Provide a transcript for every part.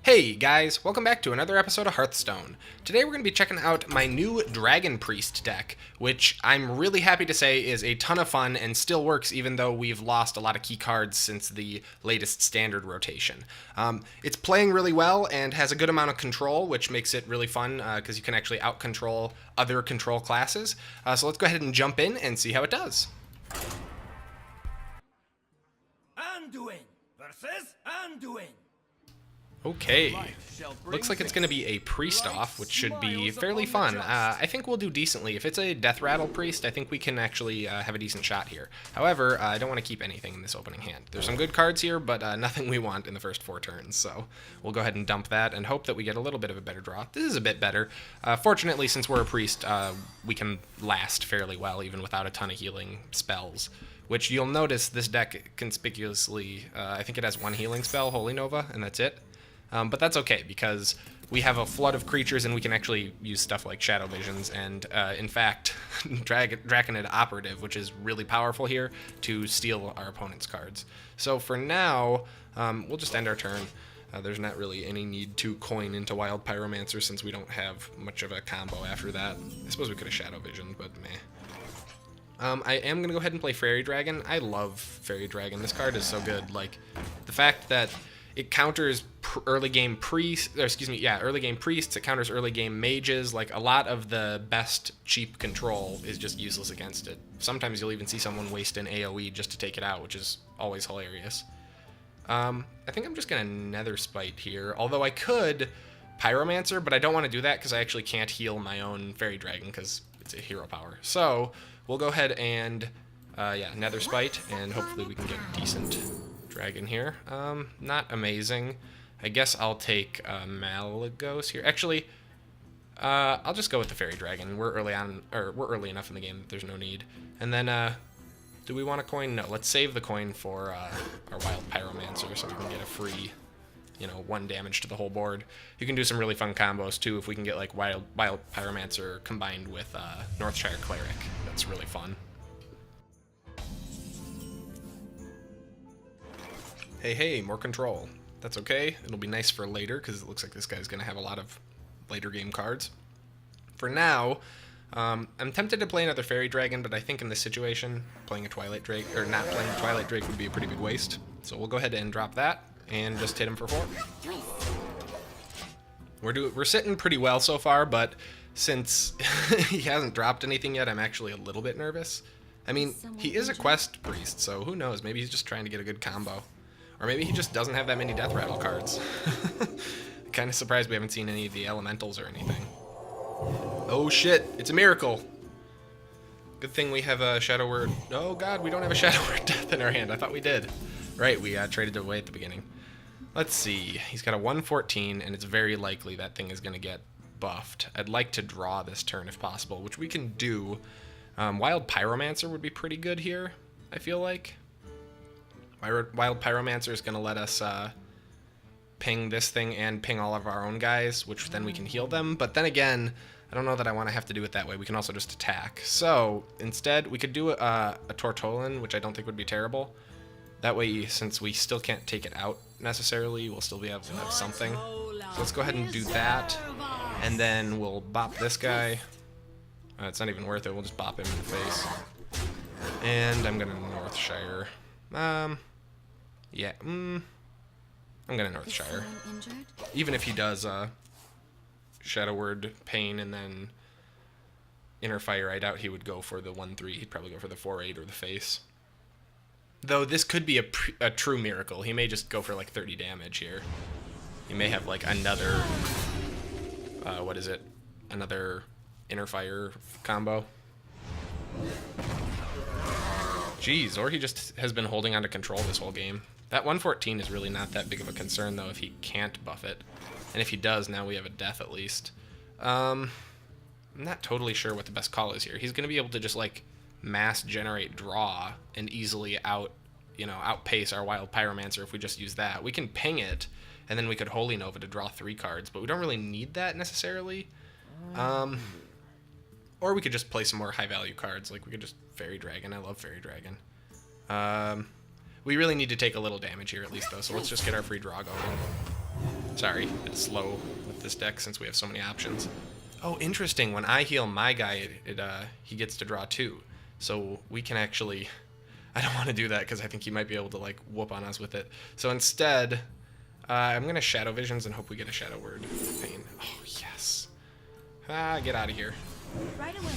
Hey guys, welcome back to another episode of Hearthstone. Today we're going to be checking out my new Dragon Priest deck, which I'm really happy to say is a ton of fun and still works even though we've lost a lot of key cards since the latest standard rotation. It's playing really well and has a good amount of control, which makes it really fun because you can actually out-control other control classes. So let's go ahead and jump in and see how it does. Undoing versus Undoing. Okay, looks like it's going to be a priest off, which should be fairly fun. I think we'll do decently. If it's a death rattle priest, I think we can actually have a decent shot here. However, I don't want to keep anything in this opening hand. There's some good cards here, but nothing we want in the first 4 turns, so we'll go ahead and dump that and hope that we get a little bit of a better draw. This is a bit better. Fortunately, since we're a priest, we can last fairly well even without a ton of healing spells. Which you'll notice this deck conspicuously, I think it has 1 healing spell, Holy Nova, and that's it. But that's okay, because we have a flood of creatures and we can actually use stuff like Shadow Visions and, in fact, Draconid Operative, which is really powerful here, to steal our opponent's cards. So for now, we'll just end our turn. There's not really any need to coin into Wild Pyromancer since we don't have much of a combo after that. I suppose we could have Shadow Visioned, but meh. I am going to go ahead and play Fairy Dragon. I love Fairy Dragon. This card is so good. Like, the fact that it counters early game priests, it counters early game mages. Like, a lot of the best cheap control is just useless against it. Sometimes you'll even see someone waste an AoE just to take it out, which is always hilarious. I think I'm just going to Nether Spite here, although I could Pyromancer, but I don't want to do that because I actually can't heal my own Fairy Dragon because it's a hero power. So we'll go ahead and, Nether Spite, and hopefully we can get a decent dragon here. Not amazing. I guess I'll take Malagos here. Actually, I'll just go with the Fairy Dragon. We're early on, or we're early enough in the game that there's no need. And then, do we want a coin? No, let's save the coin for our Wild Pyromancer so we can get a free, 1 damage to the whole board. You can do some really fun combos too if we can get like Wild Pyromancer combined with Northshire Cleric. That's really fun. Hey, more control. That's okay. It'll be nice for later because it looks like this guy's going to have a lot of later game cards. For now, I'm tempted to play another Fairy Dragon, but I think in this situation, playing a Twilight Drake, or not playing a Twilight Drake would be a pretty big waste. So we'll go ahead and drop that and just hit him for 4. We're sitting pretty well so far, but since he hasn't dropped anything yet, I'm actually a little bit nervous. I mean, he is a quest priest, so who knows? Maybe he's just trying to get a good combo. Or maybe he just doesn't have that many Death Rattle cards. Kind of surprised we haven't seen any of the elementals or anything. Oh shit, it's a miracle. Good thing we have a Shadow Word. Oh god, we don't have a Shadow Word Death in our hand. I thought we did. Right, we traded it away at the beginning. Let's see. He's got a 114, and it's very likely that thing is going to get buffed. I'd like to draw this turn if possible, which we can do. Wild Pyromancer would be pretty good here, I feel like. Wild Pyromancer is going to let us ping this thing and ping all of our own guys, which then we can heal them. But then again, I don't know that I want to have to do it that way. We can also just attack. So instead, we could do a Tortollan, which I don't think would be terrible. That way, since we still can't take it out necessarily, we'll still be able to have something. So let's go ahead and do that. And then we'll bop this guy. It's not even worth it. We'll just bop him in the face. And I'm going to Northshire. I'm gonna Northshire. Even if he does Shadow Word Pain and then Inner Fire, I doubt he would go for the 1-3. He'd probably go for the 4-8 or the face. Though this could be a true miracle. He may just go for like 30 damage here. He may have like another another Inner Fire combo. Jeez, or he just has been holding on to control this whole game. That 114 is really not that big of a concern, though, if he can't buff it. And if he does, now we have a death at least. I'm not totally sure what the best call is here. He's going to be able to just, like, mass generate draw and easily outpace our Wild Pyromancer if we just use that. We can ping it, and then we could Holy Nova to draw 3 cards, but we don't really need that necessarily. Or we could just play some more high-value cards. Like, we could just Fairy Dragon. I love Fairy Dragon. We really need to take a little damage here at least, though, so let's just get our free draw going. Sorry, it's slow with this deck since we have so many options. Oh, interesting. When I heal my guy, he gets to draw 2. So we can actually... I don't want to do that because I think he might be able to, like, whoop on us with it. So instead, I'm going to Shadow Visions and hope we get a Shadow Word. Pain. Oh, yes. Get out of here. Right away.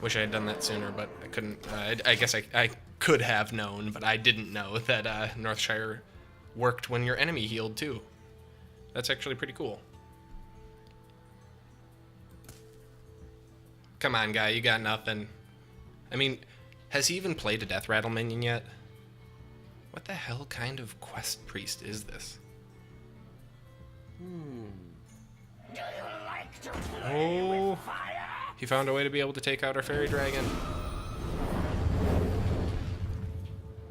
Wish I had done that sooner, but I couldn't. I guess I could have known, but I didn't know that Northshire worked when your enemy healed too. That's actually pretty cool. Come on, guy, you got nothing. I mean, has he even played a Death Rattle minion yet? What the hell kind of quest priest is this? Do you like to play Oh, with fire? he found a way to be able to take out our fairy dragon.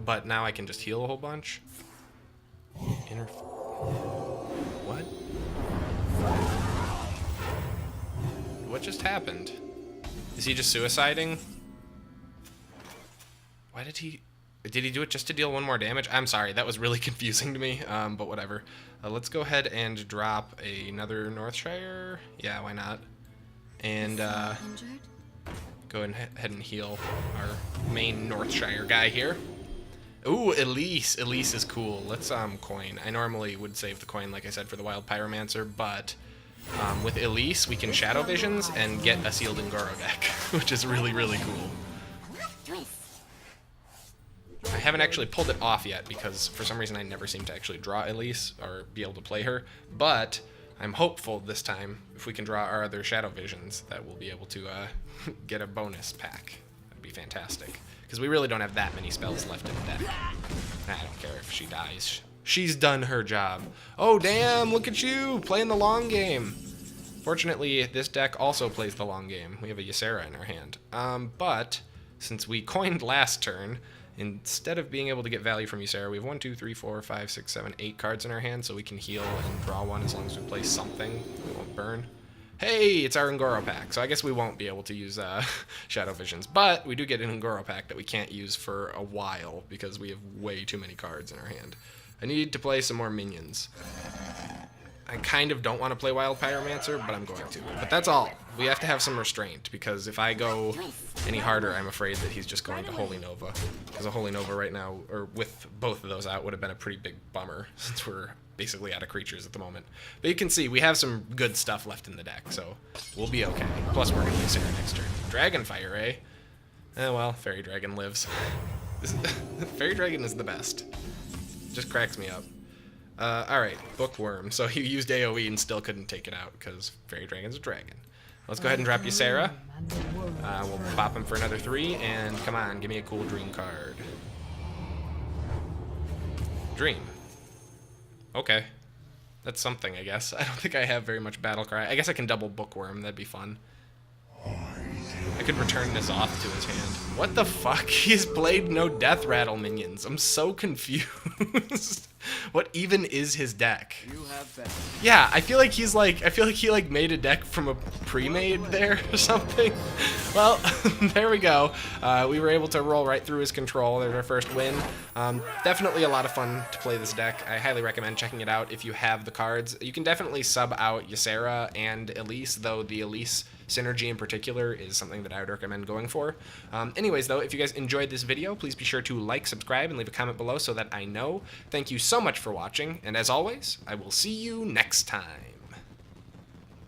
But now I can just heal a whole bunch. What? What just happened? Is he just suiciding? Why did he... Did he do it just to deal 1 more damage? I'm sorry, that was really confusing to me, but whatever. Let's go ahead and drop another Northshire. Yeah, why not? And go ahead and heal our main Northshire guy here. Ooh, Elise. Elise is cool. Let's coin. I normally would save the coin, like I said, for the Wild Pyromancer, but with Elise, we can Shadow Visions and get a Sealed Goro deck, which is really, really cool. I haven't actually pulled it off yet because for some reason I never seem to actually draw Elise or be able to play her, but I'm hopeful this time if we can draw our other Shadow Visions that we'll be able to get a bonus pack. That'd be fantastic because we really don't have that many spells left in the deck. I don't care if she dies. She's done her job. Oh damn, look at you playing the long game. Fortunately, this deck also plays the long game. We have a Ysera in our hand. But since we coined last turn, instead of being able to get value from Ysera, we have 1, 2, 3, 4, 5, 6, 7, 8 cards in our hand, so we can heal and draw 1 as long as we play something. We won't burn. Hey, it's our Ngoro pack, so I guess we won't be able to use Shadow Visions, but we do get an Ngoro pack that we can't use for a while because we have way too many cards in our hand. I need to play some more minions. I kind of don't want to play Wild Pyromancer, but I'm going to. But that's all. We have to have some restraint, because if I go any harder, I'm afraid that he's just going to Holy Nova. Because a Holy Nova right now, or with both of those out, would have been a pretty big bummer, since we're basically out of creatures at the moment. But you can see, we have some good stuff left in the deck, so we'll be okay. Plus, we're going to play Sarah next turn. Dragonfire, eh? Well, Fairy Dragon lives. Fairy Dragon is the best. Just cracks me up. Alright, Bookworm. So he used AoE and still couldn't take it out because Fairy Dragon's a dragon. Let's go ahead and drop Ysera. We'll pop him for another 3, and come on, give me a cool dream card. Dream. Okay. That's something, I guess. I don't think I have very much Battle Cry. I guess I can double Bookworm, that'd be fun. I could return this off to his hand. What the fuck? He's played no Death Rattle minions. I'm so confused. What even is his deck? Yeah, I feel like he made a deck from a pre-made there or something. Well, there we go. We were able to roll right through his control. There's our first win. Definitely a lot of fun to play this deck. I highly recommend checking it out if you have the cards. You can definitely sub out Ysera and Elise, though the Elise synergy in particular is something that I would recommend going for. Anyways, though, if you guys enjoyed this video, please be sure to like, subscribe, and leave a comment below so that I know. Thank you so much for watching, and as always, I will see you next time.